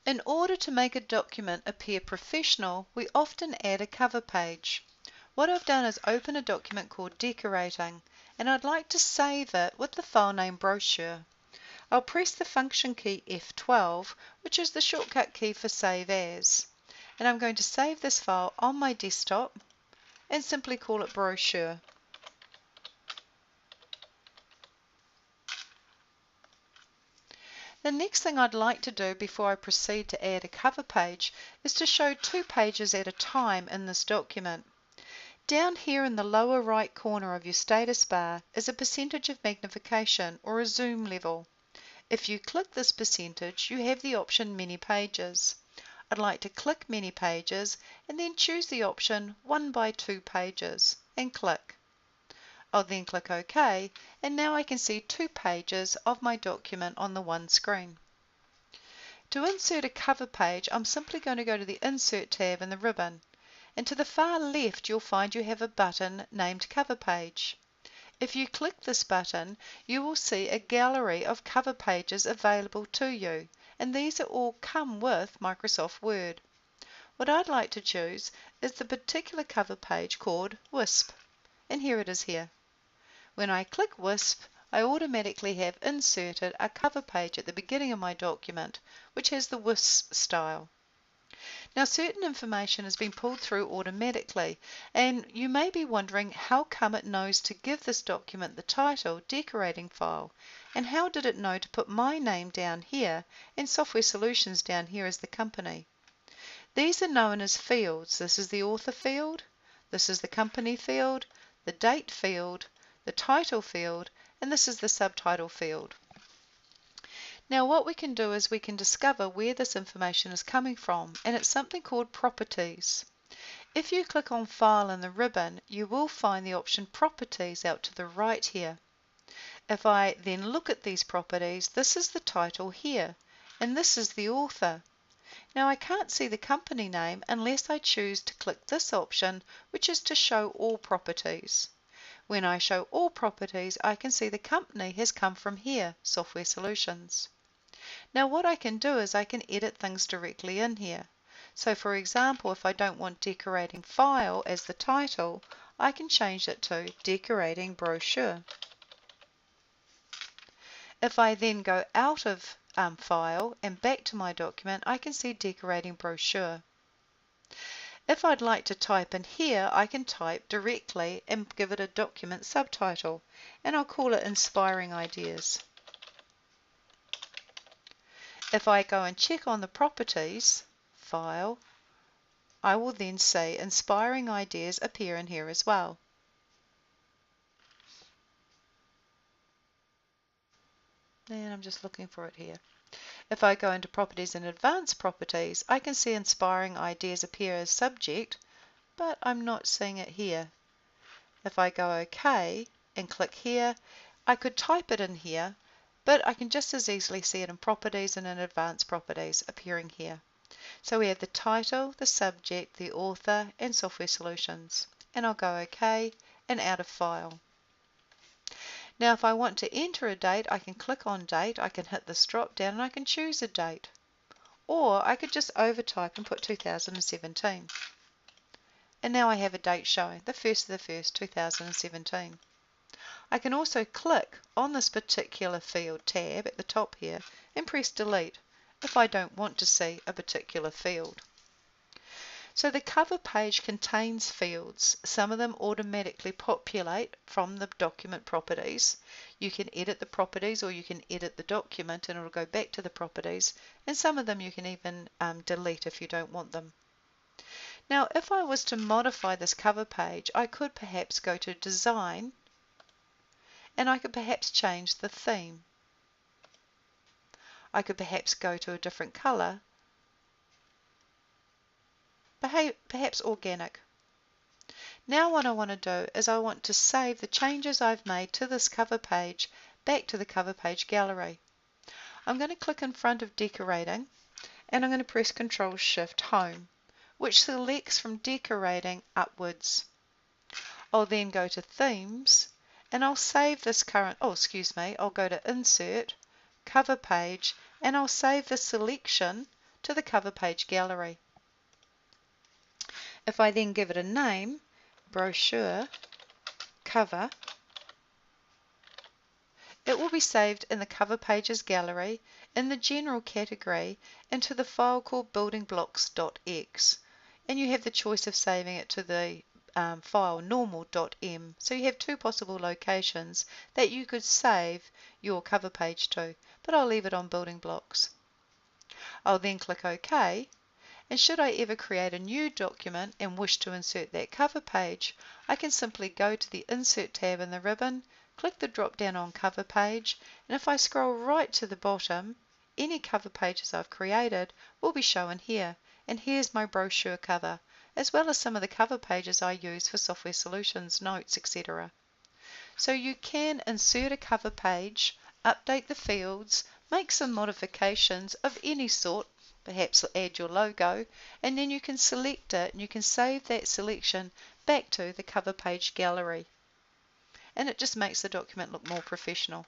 In order to make a document appear professional, we often add a cover page. What I've done is open a document called Decorating, and I'd like to save it with the file name Brochure. I'll press the function key F12, which is the shortcut key for Save As. And I'm going to save this file on my desktop and simply call it Brochure. The next thing I'd like to do before I proceed to add a cover page is to show 2 pages at a time in this document. Down here in the lower right corner of your status bar is a percentage of magnification or a zoom level. If you click this percentage, you have the option Many Pages. I'd like to click Many Pages and then choose the option 1 by 2 pages and click. I'll then click OK, and now I can see 2 pages of my document on the one screen. To insert a cover page, I'm simply going to go to the Insert tab in the ribbon, and to the far left you'll find you have a button named Cover Page. If you click this button, you will see a gallery of cover pages available to you, and these all come with Microsoft Word. What I'd like to choose is the particular cover page called WISP, and here it is here. When I click WISP, I automatically have inserted a cover page at the beginning of my document, which has the WISP style. Now, certain information has been pulled through automatically, and you may be wondering how come it knows to give this document the title Decorating File, and how did it know to put my name down here and Software Solutions down here as the company. These are known as fields. This is the author field, this is the company field, the date field, the title field, and this is the subtitle field. Now what we can do is we can discover where this information is coming from, and it's something called Properties. If you click on File in the ribbon, you will find the option Properties out to the right here. If I then look at these properties, this is the title here, and this is the author. Now I can't see the company name unless I choose to click this option, which is to show all properties. When I show all properties, I can see the company has come from here, Software Solutions. Now what I can do is I can edit things directly in here. So for example, if I don't want Decorating File as the title, I can change it to Decorating Brochure. If I then go out of File and back to my document, I can see Decorating Brochure. If I'd like to type in here, I can type directly and give it a document subtitle, and I'll call it Inspiring Ideas. If I go and check on the properties, File, I will then see Inspiring Ideas appear in here as well. And I'm just looking for it here. If I go into Properties and Advanced Properties, I can see Inspiring Ideas appear as subject, but I'm not seeing it here. If I go OK and click here, I could type it in here, but I can just as easily see it in Properties and in Advanced Properties appearing here. So we have the title, the subject, the author, and Software Solutions. And I'll go OK and out of File. Now if I want to enter a date, I can click on Date, I can hit this drop down and I can choose a date. Or I could just overtype and put 2017. And now I have a date showing, the 1st of the 1st, 2017. I can also click on this particular field tab at the top here and press Delete if I don't want to see a particular field. So the cover page contains fields. Some of them automatically populate from the document properties. You can edit the properties or you can edit the document and it will go back to the properties, and some of them you can even delete if you don't want them. Now if I was to modify this cover page, I could perhaps go to Design and I could perhaps change the theme. I could perhaps go to a different color, perhaps organic. Now what I want to do is I want to save the changes I've made to this cover page back to the cover page gallery. I'm going to click in front of Decorating and I'm going to press Ctrl-Shift-Home, which selects from Decorating upwards. I'll then go to Themes and I'll save this I'll go to Insert, Cover Page, and I'll save the selection to the cover page gallery. If I then give it a name, brochure cover, it will be saved in the cover pages gallery in the general category into the file called buildingblocks.x, and you have the choice of saving it to the file normal.m. So you have two possible locations that you could save your cover page to, but I'll leave it on building blocks. I'll then click OK, and should I ever create a new document and wish to insert that cover page, I can simply go to the Insert tab in the ribbon, click the drop down on cover page, and if I scroll right to the bottom, any cover pages I've created will be shown here. And here's my brochure cover, as well as some of the cover pages I use for software solutions, notes, etc. So you can insert a cover page, update the fields, make some modifications of any sort, perhaps add your logo, and then you can select it and you can save that selection back to the cover page gallery. And it just makes the document look more professional.